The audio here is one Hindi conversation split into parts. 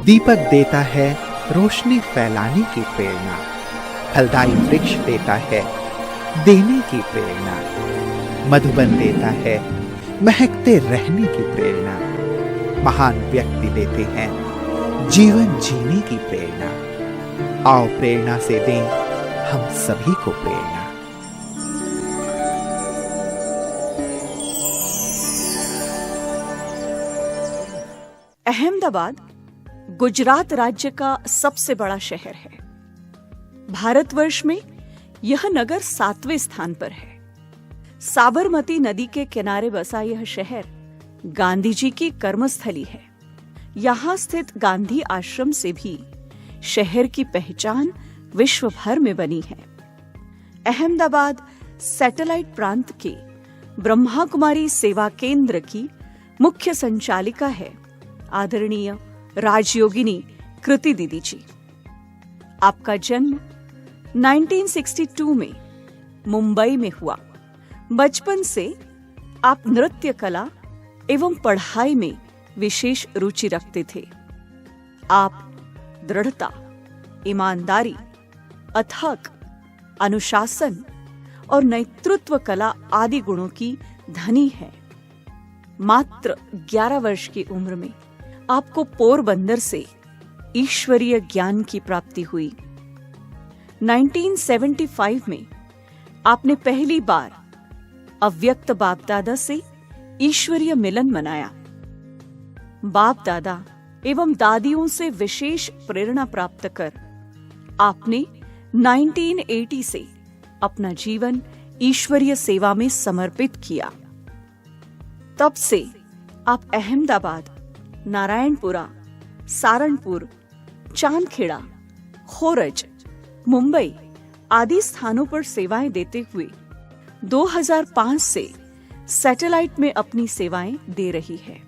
दीपक देता है रोशनी फैलाने की प्रेरणा, फलदायी वृक्ष देता है देने की प्रेरणा, मधुबन देता है महकते रहने की प्रेरणा, महान व्यक्ति देते हैं जीवन जीने की प्रेरणा। आओ प्रेरणा से दें हम सभी को प्रेरणा। अहमदाबाद गुजरात राज्य का सबसे बड़ा शहर है। भारतवर्ष में यह नगर 7वें स्थान पर है। साबरमती नदी के किनारे बसा यह शहर गांधी जी की कर्मस्थली है। यहाँ स्थित गांधी आश्रम से भी शहर की पहचान विश्व भर में बनी है। अहमदाबाद सैटेलाइट प्रांत के ब्रह्मा कुमारी सेवा केंद्र की मुख्य संचालिका है आदरणीय राजयोगिनी कृति दीदी जी। आपका जन्म 1962 में मुंबई में हुआ। बचपन से आप नृत्य कला एवं पढ़ाई में विशेष रुचि रखते थे। आप दृढ़ता, ईमानदारी, अथक अनुशासन और नेतृत्व कला आदि गुणों की धनी है। मात्र 11 वर्ष की उम्र में आपको पोरबंदर से ईश्वरीय ज्ञान की प्राप्ति हुई। 1975 में आपने पहली बार अव्यक्त बाप दादा से ईश्वरीय मिलन मनाया। बाप दादा एवं दादियों से विशेष प्रेरणा प्राप्त कर आपने 1980 से अपना जीवन ईश्वरीय सेवा में समर्पित किया। तब से आप अहमदाबाद, नारायणपुरा, सारनपुर, चांदखेड़ा, खोरज, मुंबई आदि स्थानों पर सेवाएं देते हुए 2005 से सैटेलाइट में अपनी सेवाएं दे रही है।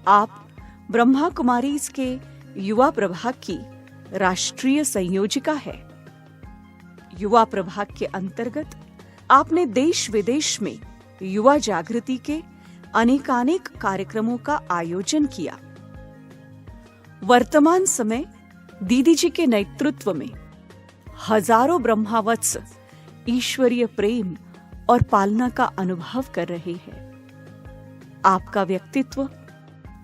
आप ब्रह्मा कुमारीज के युवा प्रभाग की राष्ट्रीय संयोजिका है। युवा प्रभाग के अंतर्गत आपने देश विदेश में युवा जागृति के अनेकानेक कार्यक्रमों का आयोजन किया। वर्तमान समय दीदी जी के नेतृत्व में हजारों ब्रह्मावत्स ईश्वरीय प्रेम और पालना का अनुभव कर रहे हैं। आपका व्यक्तित्व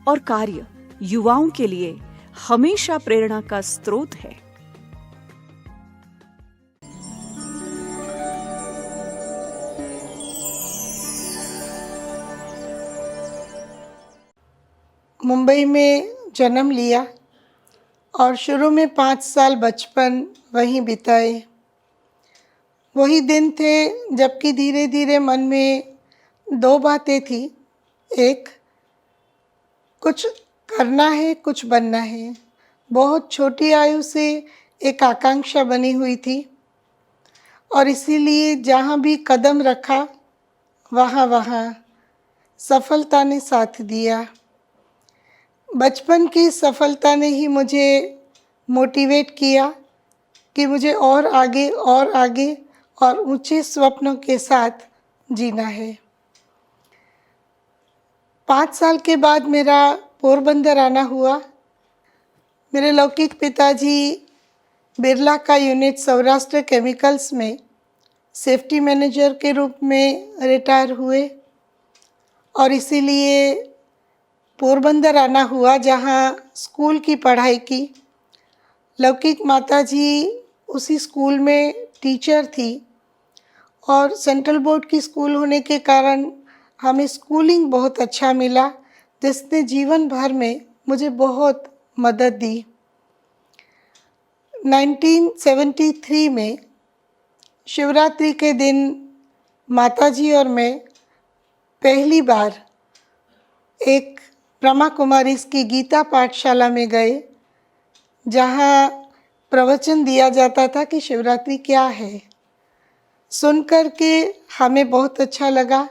और कार्य युवाओं के लिए हमेशा प्रेरणा का स्रोत है। मुंबई में जन्म लिया और शुरू में 5 साल बचपन वहीं बिताए। वही दिन थे जबकि धीरे धीरे मन में 2 बातें थी। एक, कुछ करना है, कुछ बनना है। बहुत छोटी आयु से एक आकांक्षा बनी हुई थी और इसीलिए जहाँ भी कदम रखा वहाँ सफलता ने साथ दिया। बचपन की सफलता ने ही मुझे मोटिवेट किया कि मुझे और आगे और ऊंचे स्वप्नों के साथ जीना है। 5 साल के बाद मेरा पोरबंदर आना हुआ। मेरे लौकिक पिताजी बिरला का यूनिट सौराष्ट्र केमिकल्स में सेफ्टी मैनेजर के रूप में रिटायर हुए और इसीलिए पोरबंदर आना हुआ, जहाँ स्कूल की पढ़ाई की। लौकिक माताजी उसी स्कूल में टीचर थी और सेंट्रल बोर्ड की स्कूल होने के कारण हमें स्कूलिंग बहुत अच्छा मिला, जिसने जीवन भर में मुझे बहुत मदद दी। 1973 में शिवरात्रि के दिन माताजी और मैं पहली बार एक ब्रह्मा कुमारीज की गीता पाठशाला में गए, जहाँ प्रवचन दिया जाता था कि शिवरात्रि क्या है। सुनकर के हमें बहुत अच्छा लगा।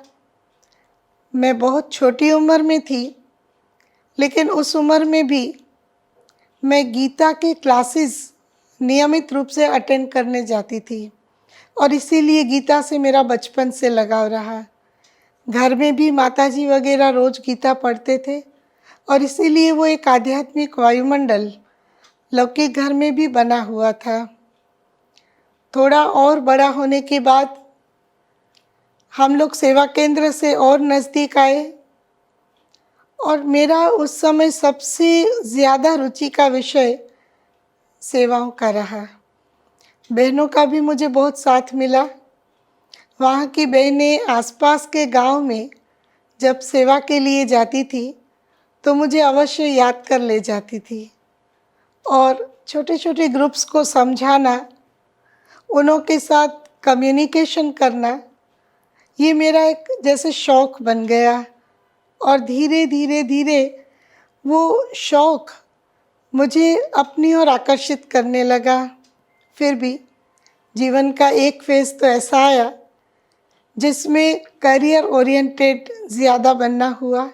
मैं बहुत छोटी उम्र में थी, लेकिन उस उम्र में भी मैं गीता के क्लासेस नियमित रूप से अटेंड करने जाती थी और इसीलिए गीता से मेरा बचपन से लगाव रहा। घर में भी माताजी वगैरह रोज़ गीता पढ़ते थे और इसीलिए वो एक आध्यात्मिक वायुमंडल लौकिक घर में भी बना हुआ था। थोड़ा और बड़ा होने के बाद हम लोग सेवा केंद्र से और नज़दीक आए और मेरा उस समय सबसे ज़्यादा रुचि का विषय सेवाओं का रहा। बहनों का भी मुझे बहुत साथ मिला। वहाँ की बहनें आसपास के गांव में जब सेवा के लिए जाती थी तो मुझे अवश्य याद कर ले जाती थी और छोटे छोटे ग्रुप्स को समझाना, उनों के साथ कम्युनिकेशन करना, ये मेरा एक जैसे शौक़ बन गया। और धीरे धीरे धीरे वो शौक़ मुझे अपनी ओर आकर्षित करने लगा। फिर भी जीवन का एक फेज़ तो ऐसा आया जिसमें करियर ओरिएंटेड ज़्यादा बनना हुआ।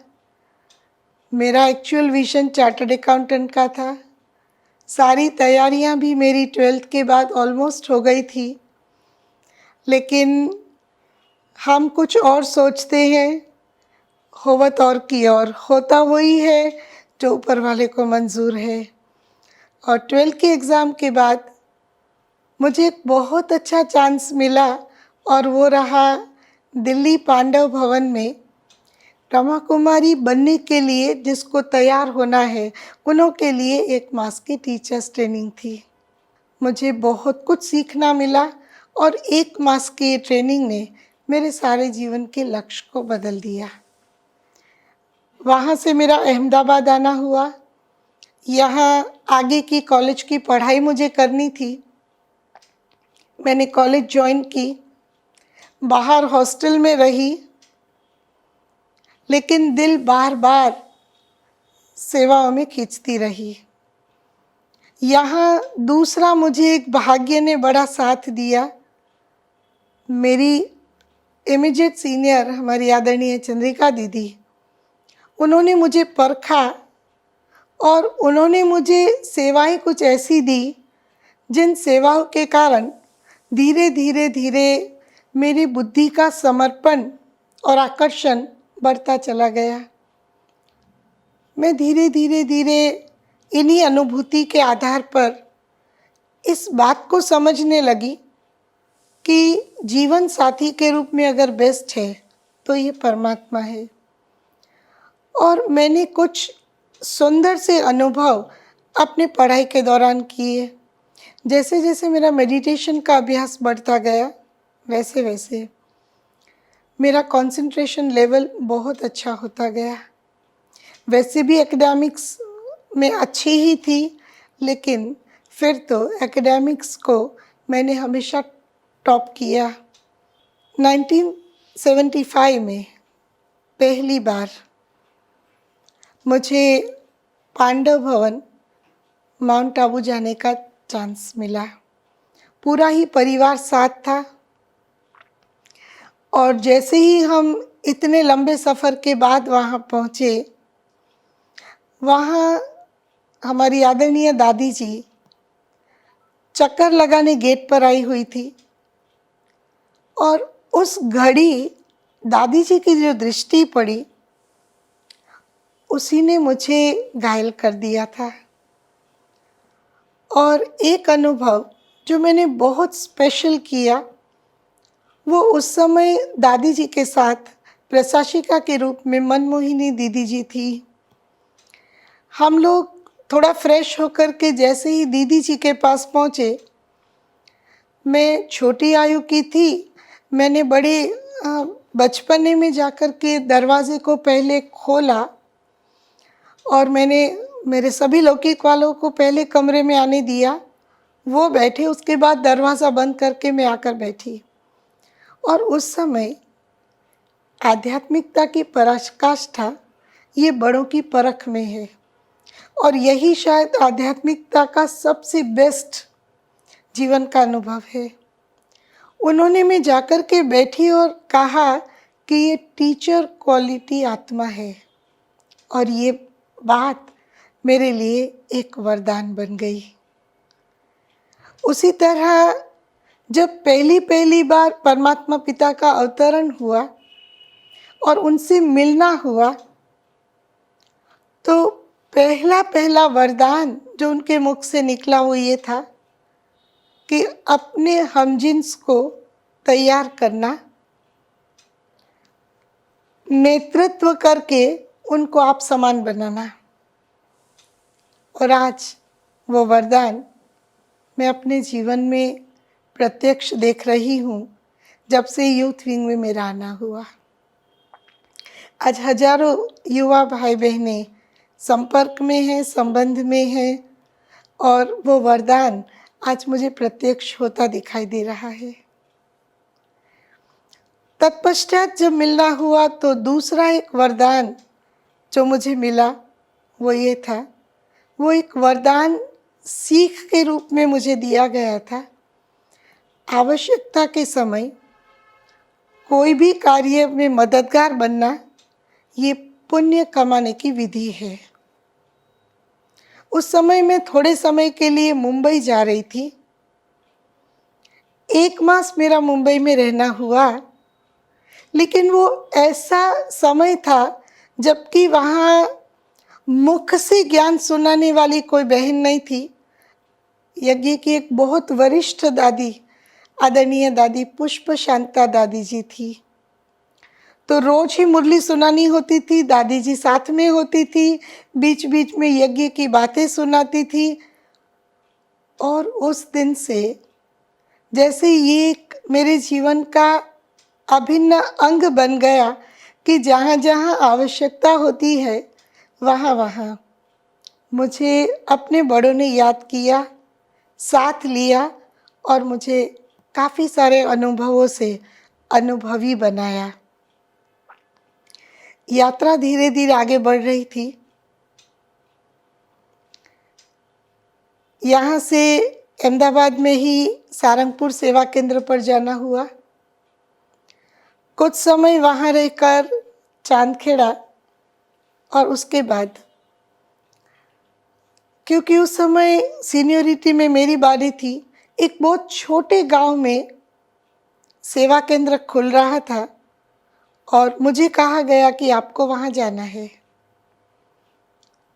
मेरा एक्चुअल विज़न चार्टर्ड अकाउंटेंट का था। सारी तैयारियां भी मेरी 12th के बाद ऑलमोस्ट हो गई थी, लेकिन हम कुछ और सोचते हैं, होवत और की और होता वही है जो ऊपर वाले को मंजूर है। और 12th के एग्ज़ाम के बाद मुझे एक बहुत अच्छा चांस मिला और वो रहा दिल्ली पांडव भवन में ब्रह्मा कुमारी बनने के लिए जिसको तैयार होना है, उन्हों के लिए एक मास की टीचर्स ट्रेनिंग थी। मुझे बहुत कुछ सीखना मिला और एक मास की ट्रेनिंग ने मेरे सारे जीवन के लक्ष्य को बदल दिया। वहाँ से मेरा अहमदाबाद आना हुआ। यहाँ आगे की कॉलेज की पढ़ाई मुझे करनी थी। मैंने कॉलेज ज्वाइन की, बाहर हॉस्टल में रही, लेकिन दिल बार बार सेवाओं में खींचती रही। यहाँ दूसरा मुझे एक भाग्य ने बड़ा साथ दिया। मेरी इमीडिएट सीनियर हमारी आदरणीय चंद्रिका दीदी, उन्होंने मुझे परखा और उन्होंने मुझे सेवाएं कुछ ऐसी दी जिन सेवाओं के कारण धीरे धीरे धीरे मेरी बुद्धि का समर्पण और आकर्षण बढ़ता चला गया। मैं धीरे धीरे धीरे इन्हीं अनुभूति के आधार पर इस बात को समझने लगी कि जीवन साथी के रूप में अगर बेस्ट है तो ये परमात्मा है। और मैंने कुछ सुंदर से अनुभव अपने पढ़ाई के दौरान किए। जैसे जैसे मेरा मेडिटेशन का अभ्यास बढ़ता गया, वैसे वैसे मेरा कंसंट्रेशन लेवल बहुत अच्छा होता गया। वैसे भी एकेडमिक्स में अच्छी ही थी, लेकिन फिर तो एकेडमिक्स को मैंने हमेशा टॉप किया। 1975 में पहली बार मुझे पांडव भवन माउंट आबू जाने का चांस मिला। पूरा ही परिवार साथ था और जैसे ही हम इतने लंबे सफ़र के बाद वहाँ पहुँचे, वहाँ हमारी आदरणीय दादी जी चक्कर लगाने गेट पर आई हुई थी और उस घड़ी दादी जी की जो दृष्टि पड़ी उसी ने मुझे घायल कर दिया था। और एक अनुभव जो मैंने बहुत स्पेशल किया, वो उस समय दादी जी के साथ प्रशासिका के रूप में मनमोहिनी दीदी जी थी। हम लोग थोड़ा फ्रेश होकर के जैसे ही दीदी जी के पास पहुँचे, मैं छोटी आयु की थी, मैंने बड़े बचपने में जाकर के दरवाजे को पहले खोला और मैंने मेरे सभी लौकिक वालों को पहले कमरे में आने दिया। वो बैठे, उसके बाद दरवाज़ा बंद करके मैं आकर बैठी। और उस समय आध्यात्मिकता की पराकाष्ठा ये बड़ों की परख में है और यही शायद आध्यात्मिकता का सबसे बेस्ट जीवन का अनुभव है। उन्होंने मैं जाकर के बैठी और कहा कि ये टीचर क्वालिटी आत्मा है और ये बात मेरे लिए एक वरदान बन गई। उसी तरह जब पहली बार परमात्मा पिता का अवतरण हुआ और उनसे मिलना हुआ, तो पहला पहला वरदान जो उनके मुख से निकला वो ये था कि अपने हमजिन्स को तैयार करना, नेतृत्व करके उनको आप समान बनाना। और आज वो वरदान मैं अपने जीवन में प्रत्यक्ष देख रही हूँ जब से यूथ विंग में मेरा आना हुआ। आज हजारों युवा भाई बहनें संपर्क में हैं, संबंध में हैं, और वो वरदान आज मुझे प्रत्यक्ष होता दिखाई दे रहा है। तत्पश्चात जब मिलना हुआ तो दूसरा एक वरदान जो मुझे मिला वो ये था, वो एक वरदान सीख के रूप में मुझे दिया गया था। आवश्यकता के समय कोई भी कार्य में मददगार बनना ये पुण्य कमाने की विधि है। उस समय मैं थोड़े समय के लिए मुंबई जा रही थी। 1 मास मेरा मुंबई में रहना हुआ, लेकिन वो ऐसा समय था जबकि वहाँ मुख से ज्ञान सुनाने वाली कोई बहन नहीं थी। यज्ञ की एक बहुत वरिष्ठ दादी, आदरणीय दादी पुष्प शांता दादी जी थी। तो रोज ही मुरली सुनानी होती थी, दादी जी साथ में होती थी, बीच बीच में यज्ञ की बातें सुनाती थी। और उस दिन से जैसे ये एक मेरे जीवन का अभिन्न अंग बन गया कि जहाँ जहाँ आवश्यकता होती है वहाँ वहाँ मुझे अपने बड़ों ने याद किया, साथ लिया और मुझे काफ़ी सारे अनुभवों से अनुभवी बनाया। यात्रा धीरे धीरे आगे बढ़ रही थी। यहाँ से अहमदाबाद में ही सारंगपुर सेवा केंद्र पर जाना हुआ। कुछ समय वहाँ रहकर चांदखेड़ा, और उसके बाद क्योंकि उस समय सीनियरिटी में मेरी बारी थी, एक बहुत छोटे गांव में सेवा केंद्र खुल रहा था और मुझे कहा गया कि आपको वहाँ जाना है।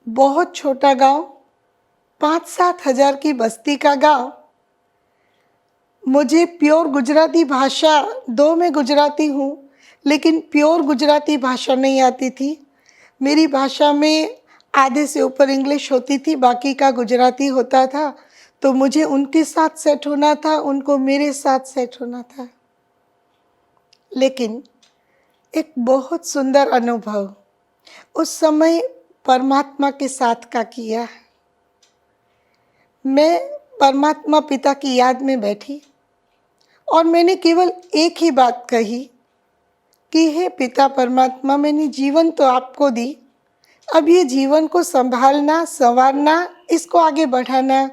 बहुत छोटा गांव, 5-7 हजार की बस्ती का गांव। मुझे प्योर गुजराती भाषा, 2 में गुजराती हूँ, लेकिन प्योर गुजराती भाषा नहीं आती थी। मेरी भाषा में आधे से ऊपर इंग्लिश होती थी, बाकी का गुजराती होता था। तो मुझे उनके साथ सेट होना था, उनको मेरे साथ सेट होना था। लेकिन एक बहुत सुंदर अनुभव उस समय परमात्मा के साथ का किया। मैं परमात्मा पिता की याद में बैठी और मैंने केवल एक ही बात कही कि हे पिता परमात्मा, मैंने जीवन तो आपको दी, अब ये जीवन को संभालना, संवारना, इसको आगे बढ़ाना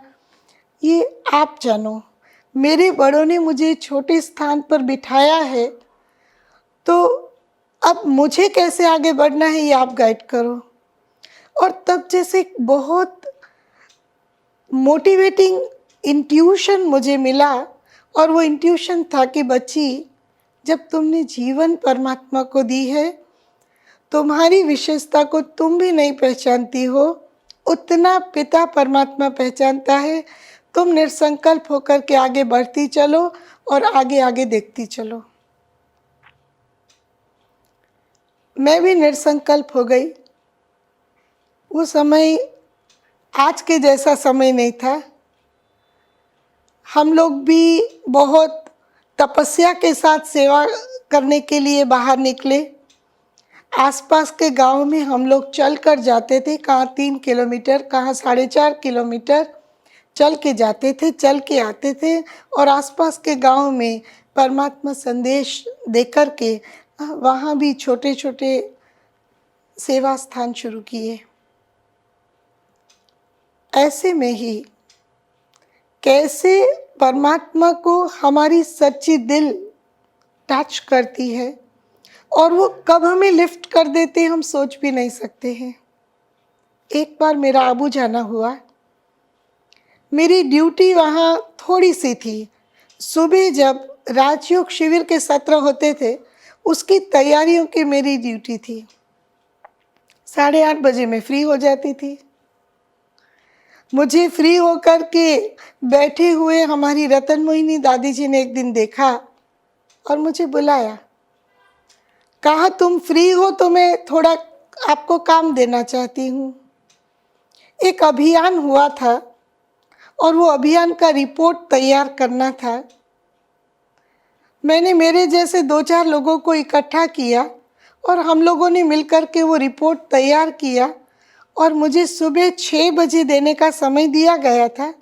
ये आप जानो। मेरे बड़ों ने मुझे छोटे स्थान पर बिठाया है, तो अब मुझे कैसे आगे बढ़ना है ये आप गाइड करो। और तब जैसे बहुत मोटिवेटिंग इंट्यूशन मुझे मिला, और वो इंट्यूशन था कि बच्ची, जब तुमने जीवन परमात्मा को दी है, तुम्हारी विशेषता को तुम भी नहीं पहचानती हो, उतना पिता परमात्मा पहचानता है। तुम निसंकल्प होकर के आगे बढ़ती चलो और आगे आगे देखती चलो। मैं भी निसंकल्प हो गई। वो समय आज के जैसा समय नहीं था। हम लोग भी बहुत तपस्या के साथ सेवा करने के लिए बाहर निकले। आसपास के गांव में हम लोग चल कर जाते थे, कहाँ 3 किलोमीटर, कहाँ 4.5 किलोमीटर चल के जाते थे, चल के आते थे, और आसपास के गांव में परमात्मा संदेश देकर के वहाँ भी छोटे छोटे सेवा स्थान शुरू किए। ऐसे में ही कैसे परमात्मा को हमारी सच्ची दिल टच करती है और वो कब हमें लिफ्ट कर देते हैं हम सोच भी नहीं सकते हैं। एक बार मेरा आबू जाना हुआ। मेरी ड्यूटी वहाँ थोड़ी सी थी। सुबह जब राजयोग शिविर के सत्र होते थे, उसकी तैयारियों की मेरी ड्यूटी थी। 8:30 मैं फ्री हो जाती थी। मुझे फ्री होकर के बैठे हुए हमारी रतन मोहिनी दादी जी ने एक दिन देखा और मुझे बुलाया, कहा तुम फ्री हो तो मैं थोड़ा आपको काम देना चाहती हूँ। एक अभियान हुआ था और वो अभियान का रिपोर्ट तैयार करना था। मैंने मेरे जैसे 2-4 लोगों को इकट्ठा किया और हम लोगों ने मिलकर के वो रिपोर्ट तैयार किया और मुझे सुबह 6 बजे देने का समय दिया गया था।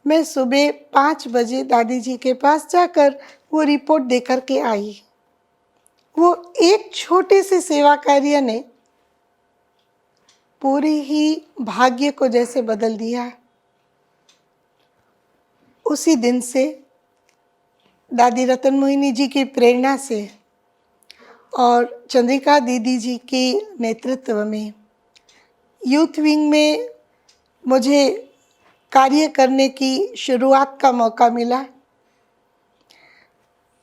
मैं सुबह 5 बजे दादी जी के पास जाकर वो रिपोर्ट देकर के आई। वो एक छोटे से सेवा कार्य ने पूरे ही भाग्य को जैसे बदल दिया। उसी दिन से दादी रतन मोहिनी जी की प्रेरणा से और चंद्रिका दीदी जी के नेतृत्व में यूथ विंग में मुझे कार्य करने की शुरुआत का मौका मिला।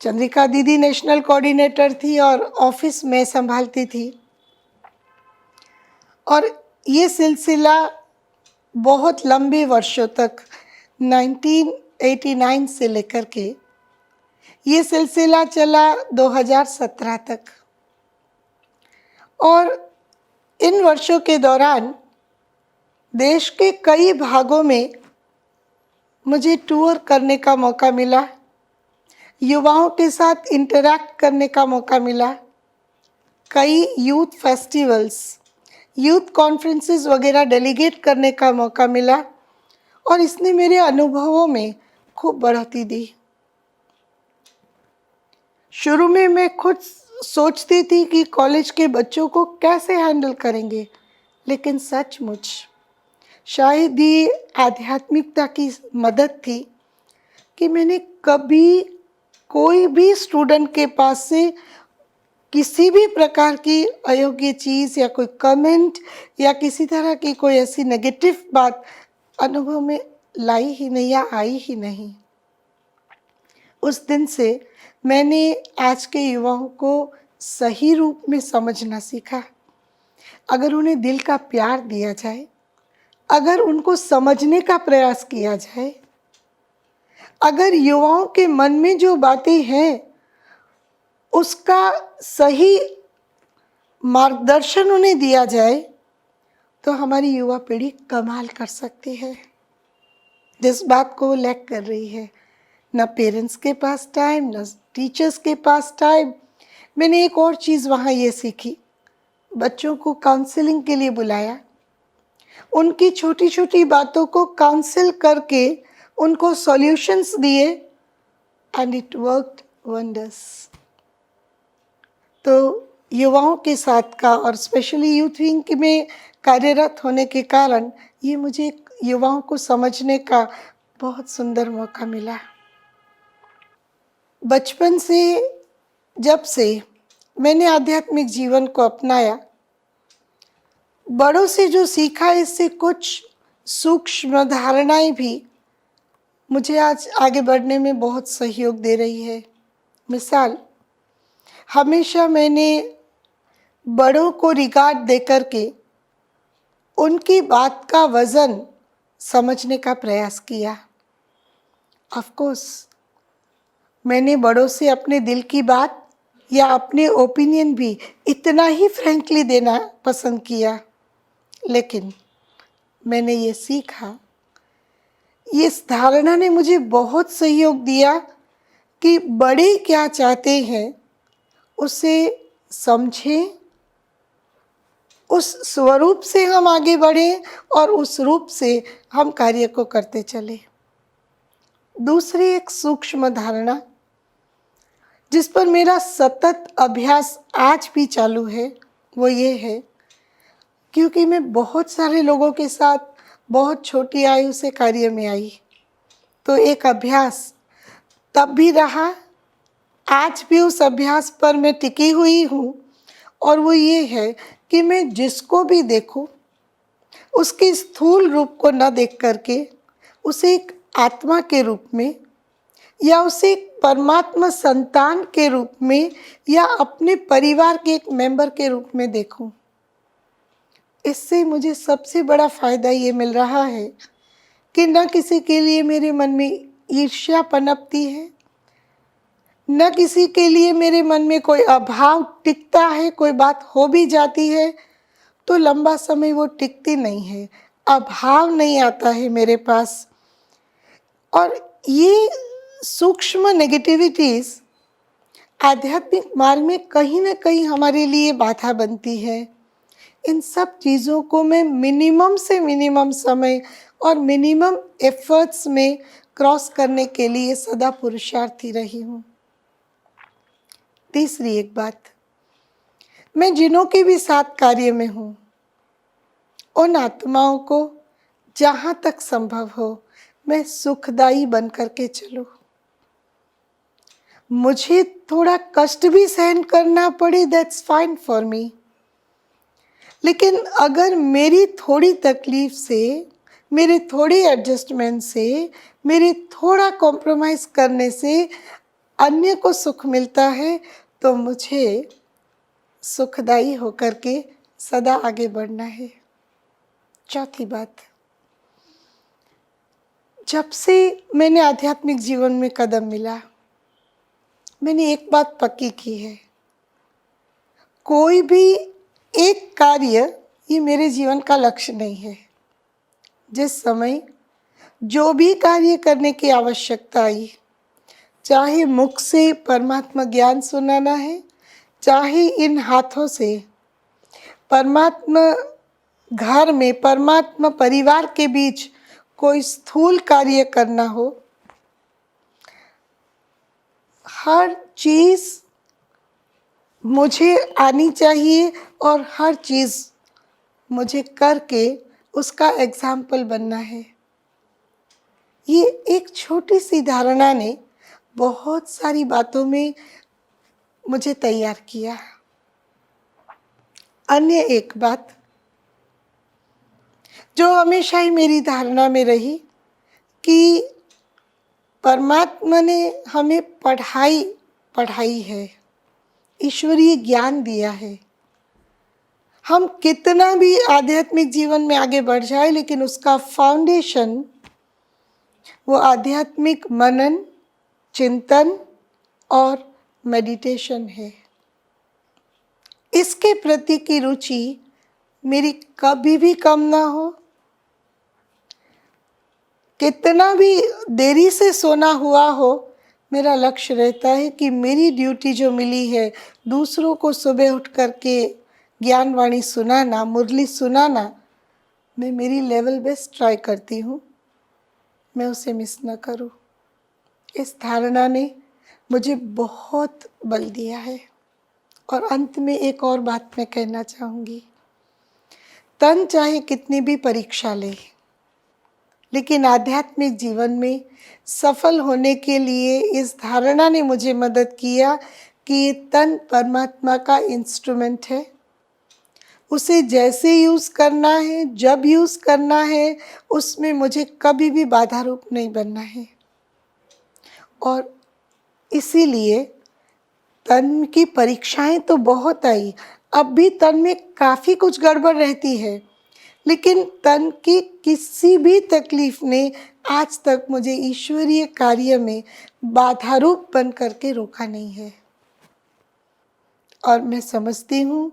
चंद्रिका दीदी नेशनल कोऑर्डिनेटर थी और ऑफिस में संभालती थी और ये सिलसिला बहुत लंबे वर्षों तक 1989 से लेकर के ये सिलसिला चला 2017 तक। और इन वर्षों के दौरान देश के कई भागों में मुझे टूर करने का मौका मिला, युवाओं के साथ इंटरैक्ट करने का मौका मिला, कई यूथ फेस्टिवल्स, यूथ कॉन्फ्रेंसेस वगैरह डेलीगेट करने का मौका मिला और इसने मेरे अनुभवों में खूब बढ़ोतरी दी। शुरू में मैं खुद सोचती थी कि कॉलेज के बच्चों को कैसे हैंडल करेंगे, लेकिन सचमुच शायद ये आध्यात्मिकता की मदद थी कि मैंने कभी कोई भी स्टूडेंट के पास से किसी भी प्रकार की अयोग्य चीज़ या कोई कमेंट या किसी तरह की कोई ऐसी नेगेटिव बात अनुभव में लाई ही नहीं या आई ही नहीं। उस दिन से मैंने आज के युवाओं को सही रूप में समझना सीखा। अगर उन्हें दिल का प्यार दिया जाए, अगर उनको समझने का प्रयास किया जाए, अगर युवाओं के मन में जो बातें हैं उसका सही मार्गदर्शन उन्हें दिया जाए, तो हमारी युवा पीढ़ी कमाल कर सकती है। जिस बात को वो लैक कर रही है, ना पेरेंट्स के पास टाइम, ना टीचर्स के पास टाइम। मैंने एक और चीज़ वहाँ ये सीखी, बच्चों को काउंसलिंग के लिए बुलाया, उनकी छोटी छोटी बातों को काउंसिल करके उनको सॉल्यूशंस दिए एंड इट वर्कड वंडर्स। तो युवाओं के साथ का और स्पेशली यूथ विंग में कार्यरत होने के कारण ये मुझे युवाओं को समझने का बहुत सुंदर मौका मिला। बचपन से जब से मैंने आध्यात्मिक जीवन को अपनाया, बड़ों से जो सीखा इससे कुछ सूक्ष्म धारणाएं भी मुझे आज आगे बढ़ने में बहुत सहयोग दे रही है। मिसाल, हमेशा मैंने बड़ों को रिगार्ड देकर के उनकी बात का वज़न समझने का प्रयास किया। ऑफ कोर्स मैंने बड़ों से अपने दिल की बात या अपने ओपिनियन भी इतना ही फ्रैंकली देना पसंद किया, लेकिन मैंने ये सीखा, इस धारणा ने मुझे बहुत सहयोग दिया कि बड़े क्या चाहते हैं उसे समझें, उस स्वरूप से हम आगे बढ़ें और उस रूप से हम कार्य को करते चले। दूसरी एक सूक्ष्म धारणा जिस पर मेरा सतत अभ्यास आज भी चालू है वो ये है, क्योंकि मैं बहुत सारे लोगों के साथ बहुत छोटी आयु से कार्य में आई, तो एक अभ्यास तब भी रहा, आज भी उस अभ्यास पर मैं टिकी हुई हूँ, और वो ये है कि मैं जिसको भी देखूं उसके स्थूल रूप को न देख करके उसे एक आत्मा के रूप में या उसे एक परमात्मा संतान के रूप में या अपने परिवार के एक मेंबर के रूप में देखूं। इससे मुझे सबसे बड़ा फ़ायदा ये मिल रहा है कि न किसी के लिए मेरे मन में ईर्ष्या पनपती है, न किसी के लिए मेरे मन में कोई अभाव टिकता है। कोई बात हो भी जाती है तो लंबा समय वो टिकती नहीं है, अभाव नहीं आता है मेरे पास। और ये सूक्ष्म नेगेटिविटीज़ आध्यात्मिक मार्ग में कहीं न कहीं हमारे लिए बाधा बनती है। इन सब चीज़ों को मैं मिनिमम से मिनिमम समय और मिनिमम एफर्ट्स में क्रॉस करने के लिए सदा पुरुषार्थी रही हूँ। तीसरी एक बात, मैं जिनों के भी साथ कार्य में हूँ, उन आत्माओं को जहाँ तक संभव हो मैं सुखदायी बन करके चलूँ। मुझे थोड़ा कष्ट भी सहन करना पड़े, दैट्स फाइन फॉर मी। लेकिन अगर मेरी थोड़ी तकलीफ से, मेरे थोड़े एडजस्टमेंट से, मेरे थोड़ा कॉम्प्रोमाइज़ करने से अन्य को सुख मिलता है तो मुझे सुखदायी होकर के सदा आगे बढ़ना है। चौथी बात, जब से मैंने आध्यात्मिक जीवन में कदम मिला, मैंने एक बात पक्की की है, कोई भी एक कार्य ये मेरे जीवन का लक्ष्य नहीं है। जिस समय जो भी कार्य करने की आवश्यकता आई, चाहे मुख से परमात्मा ज्ञान सुनाना है, चाहे इन हाथों से परमात्मा घर में, परमात्मा परिवार के बीच कोई स्थूल कार्य करना हो, हर चीज़ मुझे आनी चाहिए और हर चीज़ मुझे करके उसका एग्जाम्पल बनना है। ये एक छोटी सी धारणा ने बहुत सारी बातों में मुझे तैयार किया। अन्य एक बात जो हमेशा ही मेरी धारणा में रही कि परमात्मा ने हमें पढ़ाई है, ईश्वरीय ज्ञान दिया है। हम कितना भी आध्यात्मिक जीवन में आगे बढ़ जाए, लेकिन उसका फाउंडेशन वो आध्यात्मिक मनन, चिंतन और मेडिटेशन है। इसके प्रति की रुचि मेरी कभी भी कम ना हो। कितना भी देरी से सोना हुआ हो, मेरा लक्ष्य रहता है कि मेरी ड्यूटी जो मिली है, दूसरों को सुबह उठ करके ज्ञान वाणी सुनाना, मुरली सुनाना, मैं मेरी लेवल बेस्ट ट्राई करती हूँ, मैं उसे मिस न करूँ। इस धारणा ने मुझे बहुत बल दिया है। और अंत में एक और बात मैं कहना चाहूँगी, तन चाहे कितनी भी परीक्षा ले, लेकिन आध्यात्मिक जीवन में सफल होने के लिए इस धारणा ने मुझे मदद किया कि ये तन परमात्मा का इंस्ट्रूमेंट है। उसे जैसे यूज़ करना है, जब यूज़ करना है, उसमें मुझे कभी भी बाधा रूप नहीं बनना है। और इसीलिए तन की परीक्षाएं तो बहुत आई, अब भी तन में काफ़ी कुछ गड़बड़ रहती है, लेकिन तन की किसी भी तकलीफ ने आज तक मुझे ईश्वरीय कार्य में बाधा रूप बन करके रोका नहीं है। और मैं समझती हूँ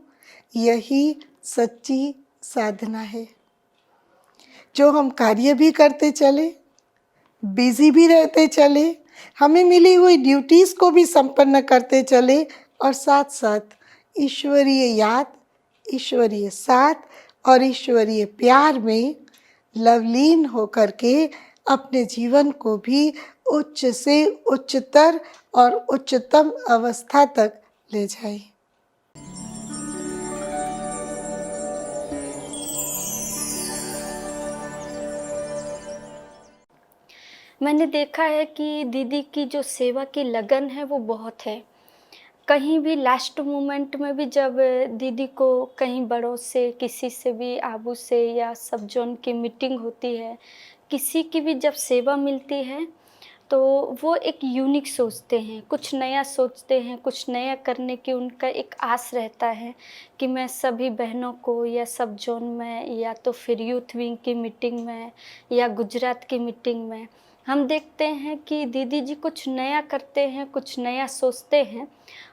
यही सच्ची साधना है। जो हम कार्य भी करते चले, बिजी भी रहते चले, हमें मिली हुई ड्यूटीज़ को भी संपन्न करते चले और साथ साथ ईश्वरीय याद, ईश्वरीय साथ और ईश्वरीय प्यार में लवलीन होकर के अपने जीवन को भी उच्च से उच्चतर और उच्चतम अवस्था तक ले जाए। मैंने देखा है कि दीदी की जो सेवा की लगन है वो बहुत है। कहीं भी लास्ट मोमेंट में भी जब दीदी को कहीं बड़ों से, किसी से भी, आबू से या सब जोन की मीटिंग होती है, किसी की भी जब सेवा मिलती है तो वो एक यूनिक सोचते हैं, कुछ नया सोचते हैं, कुछ नया करने की उनका एक आस रहता है कि मैं सभी बहनों को या सब जोन में या तो फिर यूथ विंग की मीटिंग में या गुजरात की मीटिंग में हम देखते हैं कि दीदी जी कुछ नया करते हैं, कुछ नया सोचते हैं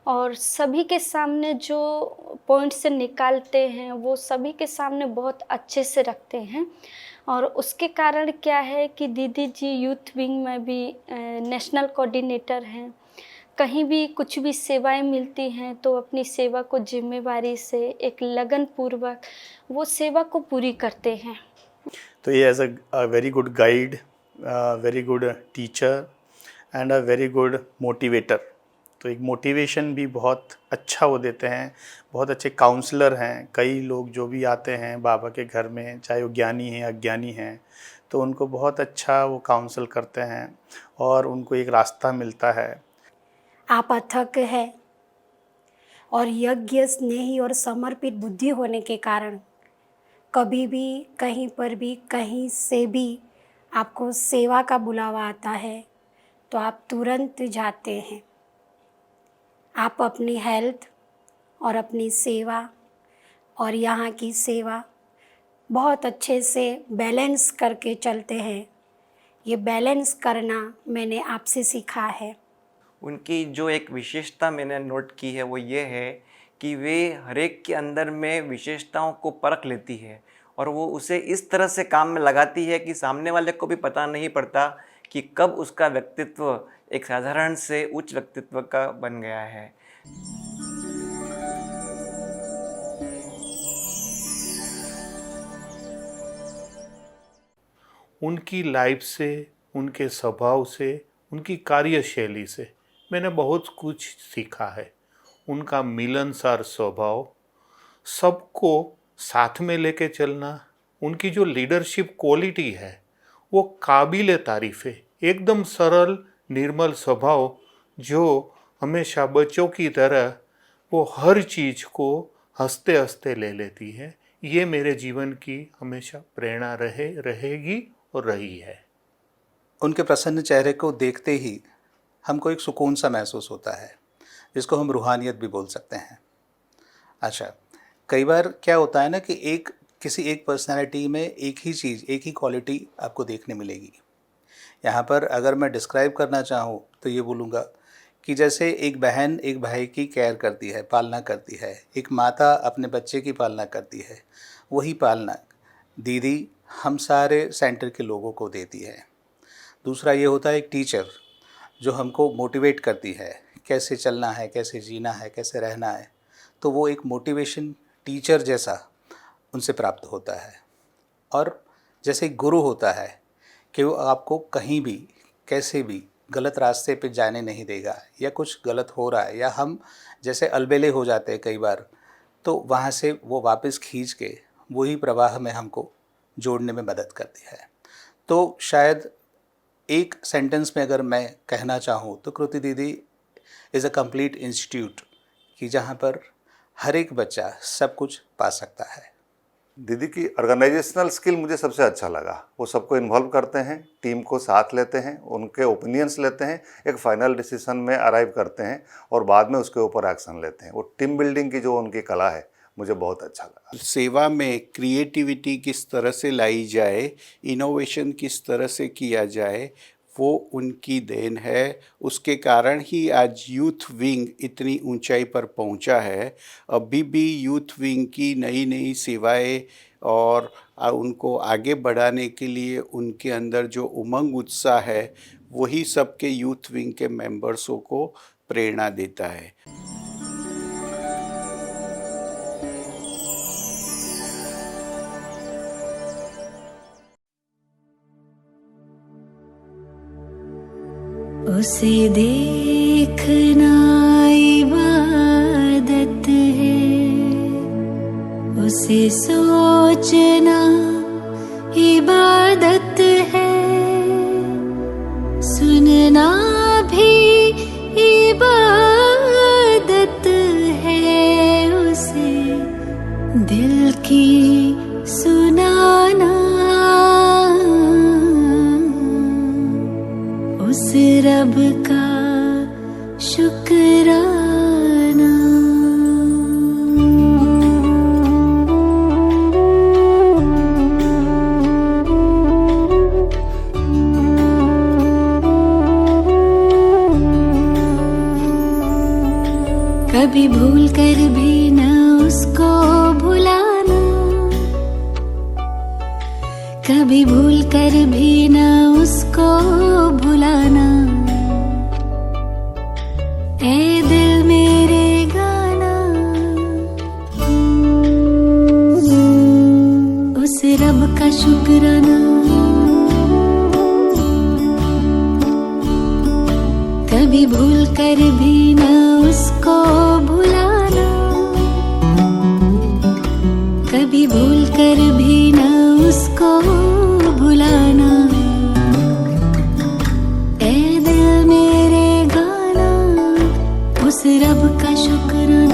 और सभी के सामने जो पॉइंट से निकालते हैं वो सभी के सामने बहुत अच्छे से रखते हैं। और उसके कारण क्या है कि दीदी जी यूथ विंग में भी नेशनल कोऑर्डिनेटर हैं। कहीं भी कुछ भी सेवाएं मिलती हैं तो अपनी सेवा को जिम्मेवारी से एक लगन पूर्वक वो सेवा को पूरी करते हैं। तो ये as a very good guide, very good teacher and a very good motivator, तो एक मोटिवेशन भी बहुत अच्छा वो देते हैं। बहुत अच्छे काउंसलर हैं। कई लोग जो भी आते हैं बाबा के घर में, चाहे वो ज्ञानी हैं अज्ञानी हैं, तो उनको बहुत अच्छा वो काउंसल करते हैं और उनको एक रास्ता मिलता है। आप अथक है और यज्ञ स्नेही और समर्पित बुद्धि होने के कारण कभी भी कहीं पर भी कहीं से भी आपको सेवा का बुलावा आता है तो आप तुरंत जाते हैं। आप अपनी हेल्थ और अपनी सेवा और यहाँ की सेवा बहुत अच्छे से बैलेंस करके चलते हैं। ये बैलेंस करना मैंने आपसे सीखा है। उनकी जो एक विशेषता मैंने नोट की है वो ये है कि वे हर एक के अंदर में विशेषताओं को परख लेती है और वो उसे इस तरह से काम में लगाती है कि सामने वाले को भी पता नहीं पड़ता कि कब उसका व्यक्तित्व एक साधारण से उच्च व्यक्तित्व का बन गया है। उनकी लाइफ से, उनके स्वभाव से, उनकी कार्यशैली से मैंने बहुत कुछ सीखा है। उनका मिलनसार स्वभाव, सबको साथ में लेके चलना, उनकी जो लीडरशिप क्वालिटी है वो काबिल तारीफ़ है। एकदम सरल निर्मल स्वभाव जो हमेशा बच्चों की तरह वो हर चीज़ को हंसते हंसते ले लेती है। ये मेरे जीवन की हमेशा प्रेरणा रहेगी और रही है। उनके प्रसन्न चेहरे को देखते ही हमको एक सुकून सा महसूस होता है, जिसको हम रूहानियत भी बोल सकते हैं। अच्छा, कई बार क्या होता है ना कि किसी एक पर्सनैलिटी में एक ही चीज़, एक ही क्वालिटी आपको देखने मिलेगी। यहाँ पर अगर मैं डिस्क्राइब करना चाहूँ तो ये बोलूँगा कि जैसे एक बहन एक भाई की केयर करती है, पालना करती है, एक माता अपने बच्चे की पालना करती है, वही पालना दीदी हम सारे सेंटर के लोगों को देती है। दूसरा ये होता है एक टीचर जो हमको मोटिवेट करती है, कैसे चलना है, कैसे जीना है, कैसे रहना है। तो वो एक मोटिवेशन टीचर जैसा उनसे प्राप्त होता है। और जैसे एक गुरु होता है कि वो आपको कहीं भी कैसे भी गलत रास्ते पे जाने नहीं देगा, या कुछ गलत हो रहा है या हम जैसे अलबेले हो जाते हैं कई बार, तो वहाँ से वो वापस खींच के वही प्रवाह में हमको जोड़ने में मदद करती है। तो शायद एक सेंटेंस में अगर मैं कहना चाहूँ तो कृति दीदी इज़ अ कंप्लीट इंस्टीट्यूट, कि जहाँ पर हर एक बच्चा सब कुछ पा सकता है। दीदी की ऑर्गेनाइजेशनल स्किल मुझे सबसे अच्छा लगा। वो सबको इन्वॉल्व करते हैं, टीम को साथ लेते हैं, उनके ओपिनियंस लेते हैं, एक फाइनल डिसीजन में अराइव करते हैं और बाद में उसके ऊपर एक्शन लेते हैं। वो टीम बिल्डिंग की जो उनकी कला है मुझे बहुत अच्छा लगा। सेवा में क्रिएटिविटी किस तरह से लाई जाए, इनोवेशन किस तरह से किया जाए, वो उनकी देन है। उसके कारण ही आज यूथ विंग इतनी ऊंचाई पर पहुंचा है। अभी भी यूथ विंग की नई नई सेवाएं और उनको आगे बढ़ाने के लिए उनके अंदर जो उमंग उत्साह है वही सबके यूथ विंग के मेंबर्सों को प्रेरणा देता है। उसे देखना इबादत है, उसे सोचना इबादत है, सुनना भी इबादत है, उसे दिल की सुनाना, उसे कभी भूल कर भी न उसको भुलाना, कभी भूल कर भी न उसको भुलाना। ए दिल मेरे गाना, उस रब का शुक्राना। कभी भूल कर भी न उसको भुलाना, कभी भूल कर भी न उसको भुलाना। ए दिल मेरे गाना, उस रब का शुक्राना।